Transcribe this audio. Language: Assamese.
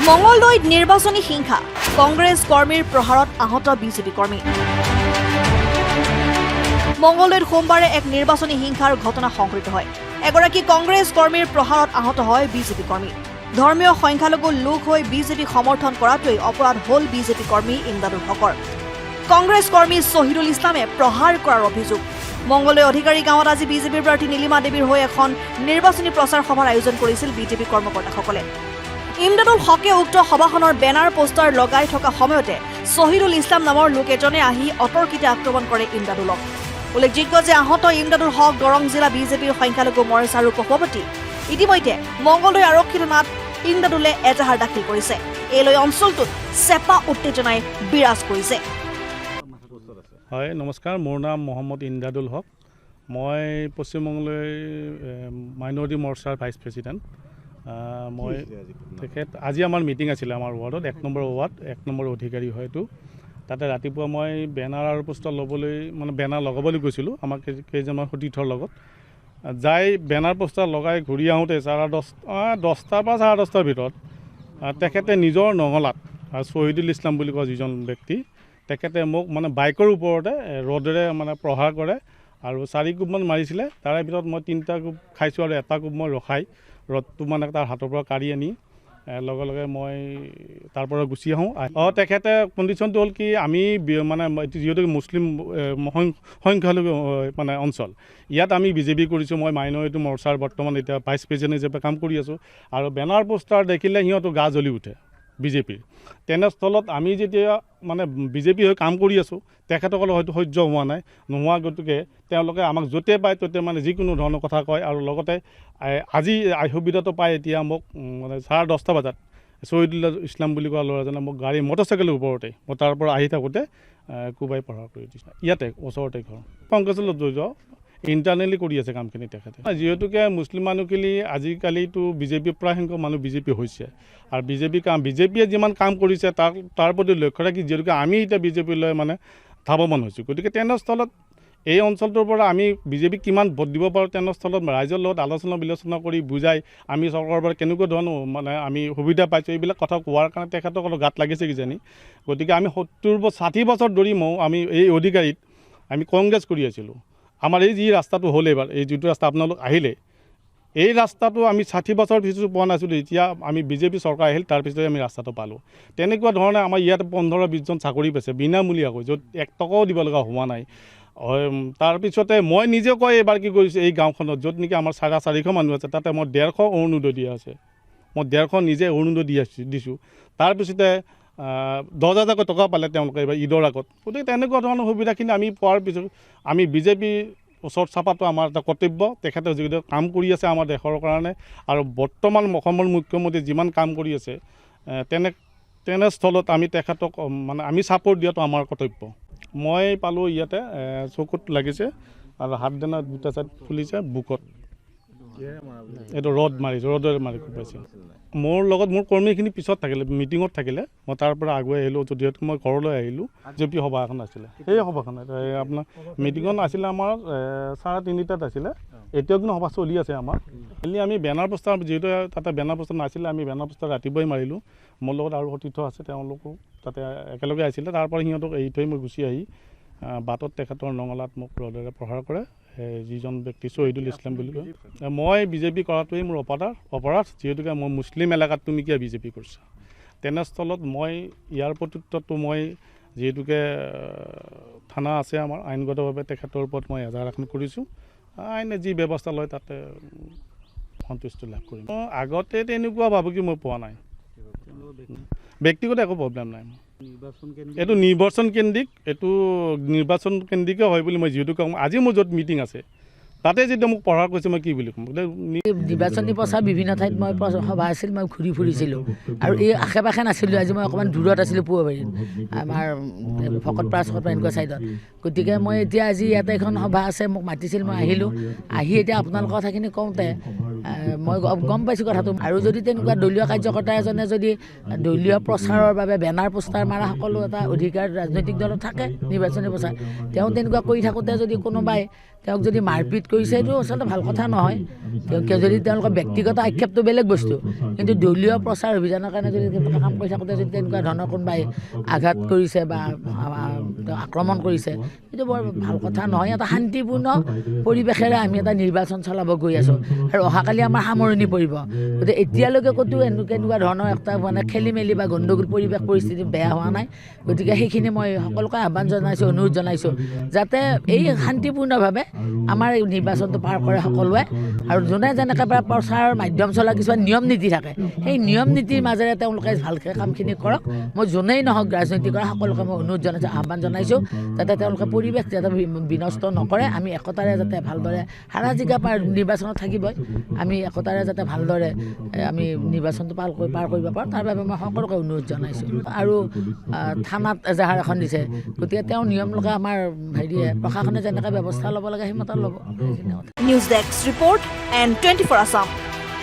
মঙ্গলদৈত নিৰ্বাচনী হিংসা কংগ্ৰেছ কৰ্মীৰ প্ৰহাৰত আহত বিজেপি কৰ্মী মঙ্গলদৈত সোমবাৰে এক নিৰ্বাচনী হিংসাৰ ঘটনা সংঘটিত হয় এগৰাকী কংগ্ৰেছ কৰ্মীৰ প্ৰহাৰত আহত হয় বিজেপি কৰ্মী ধৰ্মীয় সংখ্যালঘু লোক হৈ বিজেপি সমৰ্থন কৰাটোৱেই অপৰাধ হ'ল বিজেপি কৰ্মী ইমদাদুল হকৰ কংগ্ৰেছ কৰ্মী শহীদুল ইছলামে প্ৰহাৰ কৰাৰ অভিযোগ মঙ্গলদৈ অধিকাৰী গাঁৱত আজি বিজেপিৰ প্ৰাৰ্থী নীলিমা দেৱীৰ হৈ এখন নিৰ্বাচনী প্ৰচাৰ সভাৰ আয়োজন কৰিছিল বিজেপি কৰ্মকৰ্তাসকলে ইমদাদুল হকে উক্ত সভাখনৰ বেনাৰ পোষ্টাৰ লগাই থকা সময়তে শহীদুল ইছলাম নামৰ লোক এজনে আহি অতৰ্কিতে আক্ৰমণ কৰে ইমদাদুলক উল্লেখযোগ্য যে আহত ইমদাদুল হক দৰং জিলা বিজেপিৰ সংখ্যালঘু মৰ্চাৰ সভাপতি ইতিমধ্যে মঙ্গলদৈ আৰক্ষী থানাত ইমদাদুলে এজাহাৰ দাখিল কৰিছে এই লৈ অঞ্চলটোত চেপা উত্তেজনাই বিৰাজ কৰিছে হয় নমস্কাৰ মোৰ নাম মোহাম্মদ ইমদাদুল হক মই পশ্চিমবংগলৈ মাইনৰিটি মৰ্চাৰ ভাইচ প্ৰেছিডেণ্ট মই তেখেত আজি আমাৰ মিটিং আছিলে আমাৰ ৱাৰ্ডত 1 নম্বৰ ৱাৰ্ড 1 নম্বৰ অধিকাৰী হয়তো তাতে ৰাতিপুৱা মই বেনাৰ আৰু পোষ্টাৰ ল'বলৈ মানে বেনাৰ লগাবলৈ গৈছিলোঁ আমাৰ কেইজনমান সতীৰ্থৰ লগত যাই বেনাৰ পোষ্টাৰ লগাই ঘূৰি আহোঁতে 10টা বা 10:30টাৰ ভিতৰত তেখেতে নিজৰ নঙলাত শহীদুল ইছলাম বুলি কোৱা যিজন ব্যক্তি তেখেতে মোক মানে বাইকৰ ওপৰতে ৰ'দেৰে মানে প্ৰহাৰ কৰে আৰু 4 কোবমান মাৰিছিলে তাৰে ভিতৰত মই 3টা কোব খাইছোঁ আৰু এটা কোব মই ৰখাই ৰদটো মানে তাৰ হাতৰ পৰা কাঢ়ি আনি লগে লগে মই তাৰ পৰা গুচি আহোঁ তেখেতে কণ্ডিশ্যনটো হ'ল কি আমি মানে যিহেতু মুছলিম সংখ্যালঘু মানে অঞ্চল ইয়াত আমি বিজেপি কৰিছোঁ মই মাইনৰিটি মৰ্চাৰ বৰ্তমান এতিয়া ভাইচ প্ৰেছিডেণ্ট হিচাপে কাম কৰি আছোঁ আৰু বেনাৰ পোষ্টাৰ দেখিলে সিহঁতো গা জ্বলি উঠে বিজেপিৰ তেনেস্থলত আমি যেতিয়া মানে বিজেপি হৈ কাম কৰি আছোঁ তেখেতসকলে হয়তো সহ্য হোৱা নাই নোহোৱা গতিকে তেওঁলোকে আমাক য'তে পায় ত'তে মানে যিকোনো ধৰণৰ কথা কয় আৰু লগতে আজি সুবিধাটো পায় এতিয়া মোক মানে 10:30 বজাত শহীদুল ইছলাম বুলি কোৱা ল'ৰাজনে মোক গাড়ী মটৰচাইকেলৰ ওপৰতে মই তাৰ পৰা আহি থাকোঁতে কোবাই প্ৰহাৰ কৰি দিছে ইয়াতে ওচৰতে ঘৰ কংগ্ৰেছৰ জড়িত ইণ্টাৰনেলি কৰি আছে কামখিনি তেখেতে যিহেতুকে মুছলিম মানুহখিনি আজিকালিতো বিজেপিৰ প্ৰায় সংখ্যক মানুহ বিজেপি হৈছে আৰু বিজেপিয়ে যিমান কাম কৰিছে তাৰ প্ৰতি লক্ষ্য ৰাখি যিহেতুকে আমি এতিয়া বিজেপিলৈ মানে ধাৱমান হৈছোঁ গতিকে তেনেস্থলত এই অঞ্চলটোৰ পৰা আমি বিজেপিক কিমান ভোট দিব পাৰোঁ তেনেস্থলত ৰাইজৰ লগত আলোচনা বিলোচনা কৰি বুজাই আমি চৰকাৰৰ পৰা কেনেকুৱা ধৰণৰ মানে আমি সুবিধা পাইছোঁ এইবিলাক কথা কোৱাৰ কাৰণে তেখেতসকলৰ গাত লাগিছে কিজানি গতিকে আমি 60 বছৰ ধৰি আমি এই অধিকাৰীত আমি কংগ্ৰেছ কৰি আছিলোঁ আমাৰ এই যি ৰাস্তাটো হ'ল এইবাৰ এই যিটো ৰাস্তা আপোনালোক আহিলে এই ৰাস্তাটো আমি 60 বছৰ পিছত পোৱা নাছিলোঁ এতিয়া আমি বিজেপি চৰকাৰ আহিল তাৰপিছতে আমি ৰাস্তাটো পালোঁ তেনেকুৱা ধৰণে আমাৰ ইয়াত 15-20 জন চাকৰি পাইছে বিনামূলীয়াকৈ য'ত 1 টকাও দিব লগা হোৱা নাই তাৰপিছতে মই নিজে কয় এইবাৰ কি কৰিছোঁ এই গাঁওখনত য'ত নেকি আমাৰ 450 মানুহ আছে তাতে মই 150 অৰুণোদয় দিয়া আছে মই 150 নিজে অৰুণোদয় দিছোঁ তাৰপিছতে 10,000 টকা পালে তেওঁলোকে এইবাৰ ঈদৰ আগত গতিকে তেনেকুৱা ধৰণৰ সুবিধাখিনি আমি পোৱাৰ পিছত আমি বিজেপি ওচৰত চাপাটো আমাৰ এটা কৰ্তব্য তেখেতে যিটো কাম কৰি আছে আমাৰ দেশৰ কাৰণে আৰু বৰ্তমান অসমৰ মুখ্যমন্ত্ৰী যিমান কাম কৰি আছে তেনেস্থলত আমি তেখেতক মানে আমি ছাপোৰ্ট দিয়াটো আমাৰ কৰ্তব্য মই পালোঁ ইয়াতে চকুত লাগিছে আৰু হাত দেনা 2টা চাইড ফুলিছে বুকত এইটো ৰ'দৰে মাৰি পাইছে মোৰ লগত মোৰ কৰ্মীখিনি পিছত থাকিলে মিটিঙত থাকিলে মই তাৰ পৰা আগুৱাই আহিলোঁ যিহেতু মই ঘৰলৈ আহিলোঁ বিজেপি সভা এখন আছিলে সেই সভাখন আপোনাৰ মিটিঙত আছিলে আমাৰ 3:30টাত আছিলে এতিয়াও কিন্তু সভা চলি আছে আমাৰ আমি বেনাৰ পোষ্টাৰ যিহেতু তাতে বেনাৰ পোষ্টাৰ নাছিলে আমি বেনাৰ পোষ্টাৰ ৰাতিপুৱাই মাৰিলোঁ মোৰ লগত আৰু সতীৰ্থ আছে তেওঁলোকো তাতে একেলগে আহিছিলে তাৰ পৰা সিহঁতক এৰি থৈ মই গুচি আহি বাটত তেখেতৰ নঙলাত মোক ৰ'দেৰে প্ৰহাৰ কৰে যিজন ব্যক্তি শহীদুল ইছলাম বুলি কয় মই বিজেপি কৰাটোৱেই মোৰ অপৰাধ যিহেতুকে মই মুছলিম এলেকাত তুমি কিয় বিজেপি কৰিছা তেনেস্থলত মই ইয়াৰ প্ৰত্যুত্তৰটো মই যিহেতুকে থানা আছে আমাৰ আইনগতভাৱে তেখেতৰ ওপৰত মই এজাহাৰ এখন কৰিছোঁ আইনে যি ব্যৱস্থা লয় তাতে সন্তুষ্টি লাভ কৰিম আগতে তেনেকুৱা ভাবুকি মই পোৱা নাই ব্যক্তিগত একো প্ৰব্লেম নাই এইটো নিৰ্বাচন কেন্দ্ৰিকে হয় বুলি মই যিহেতু কওঁ আজি মোৰ য'ত মিটিং আছে তাতে যেতিয়া মোক পঢ়াৰ কৈছে মই কি বুলি ক'ম নিৰ্বাচনী প্ৰচাৰ বিভিন্ন ঠাইত মই সভা আছিল মই ঘূৰি ফুৰিছিলোঁ আৰু এই আশে পাশে নাছিলোঁ আজি মই অকণমান দূৰত আছিলোঁ পুৱাবাৰীত আমাৰ ভকতপাৰা এনেকুৱা ছাইডত গতিকে মই এতিয়া আজি ইয়াতে এখন সভা আছে মোক মাতিছিল মই আহিলোঁ আহি এতিয়া আপোনালোকৰ কথাখিনি কওঁতে মই গম পাইছোঁ কথাটো আৰু যদি তেনেকুৱা দলীয় কাৰ্যকৰ্তা এজনে যদি দলীয় প্ৰচাৰৰ বাবে বেনাৰ পোষ্টাৰ মাৰা সকলো এটা অধিকাৰ ৰাজনৈতিক দলত থাকে নিৰ্বাচনী প্ৰচাৰ তেওঁ তেনেকুৱা কৰি থাকোঁতে যদি কোনোবাই তেওঁক যদি মাৰপিট কৰিছে এইটো আচলতে ভাল কথা নহয়। তেওঁ যদি তেওঁলোকৰ ব্যক্তিগত আক্ষেপটো বেলেগ বস্তু, কিন্তু দলীয় প্ৰচাৰ অভিযানৰ কাৰণে যদি তেনেকুৱা কাম কৰি থাকোঁতে যদি তেনেকুৱা ধৰণৰ কোনোবাই আঘাত কৰিছে বা আক্ৰমণ কৰিছে, এইটো বৰ ভাল কথা নহয়। এটা শান্তিপূৰ্ণ পৰিৱেশেৰে আমি এটা নিৰ্বাচন চলাব গৈ আছোঁ আৰু অহাকালি আমাৰ সামৰণি পৰিব। গতিকে এতিয়ালৈকে ক'তো এনেকুৱা ধৰণৰ এটা মানে খেলি মেলি বা গণ্ডগোল পৰিৱেশ পৰিস্থিতি বেয়া হোৱা নাই। গতিকে সেইখিনি মই সকলোকে আহ্বান জনাইছোঁ, অনুৰোধ জনাইছোঁ যাতে এই শান্তিপূৰ্ণভাৱে আমাৰ এই নিৰ্বাচনটো পাৰ কৰে সকলোৱে। আৰু যোনে যেনেকৈ প্ৰচাৰৰ মাধ্যম চলা কিছুমান নিয়ম নীতি থাকে, সেই নিয়ম নীতিৰ মাজেৰে তেওঁলোকে ভালকৈ কামখিনি কৰক। মই যোনেই নহওক ৰাজনীতি কৰা সকলোকে মই অনুৰোধ জনাইছোঁ, আহ্বান জনাইছোঁ যাতে তেওঁলোকে পৰিৱেশ যাতে বিনষ্ট নকৰে। আমি একতাৰে যাতে ভালদৰে হাৰা জিকা নিৰ্বাচনত থাকিবই, আমি একতাৰে যাতে ভালদৰে আমি নিৰ্বাচনটো পাৰ কৰিব পাৰোঁ, তাৰ বাবে মই সকলোকে অনুৰোধ জনাইছোঁ। আৰু থানাত এজাহাৰ এখন দিছে, গতিকে তেওঁ নিয়ম লগাই আমাৰ প্ৰশাসনে যেনেকৈ ব্যৱস্থা ল'ব লাগে সেইমতে ল'ব। News desk report and 24 Assam।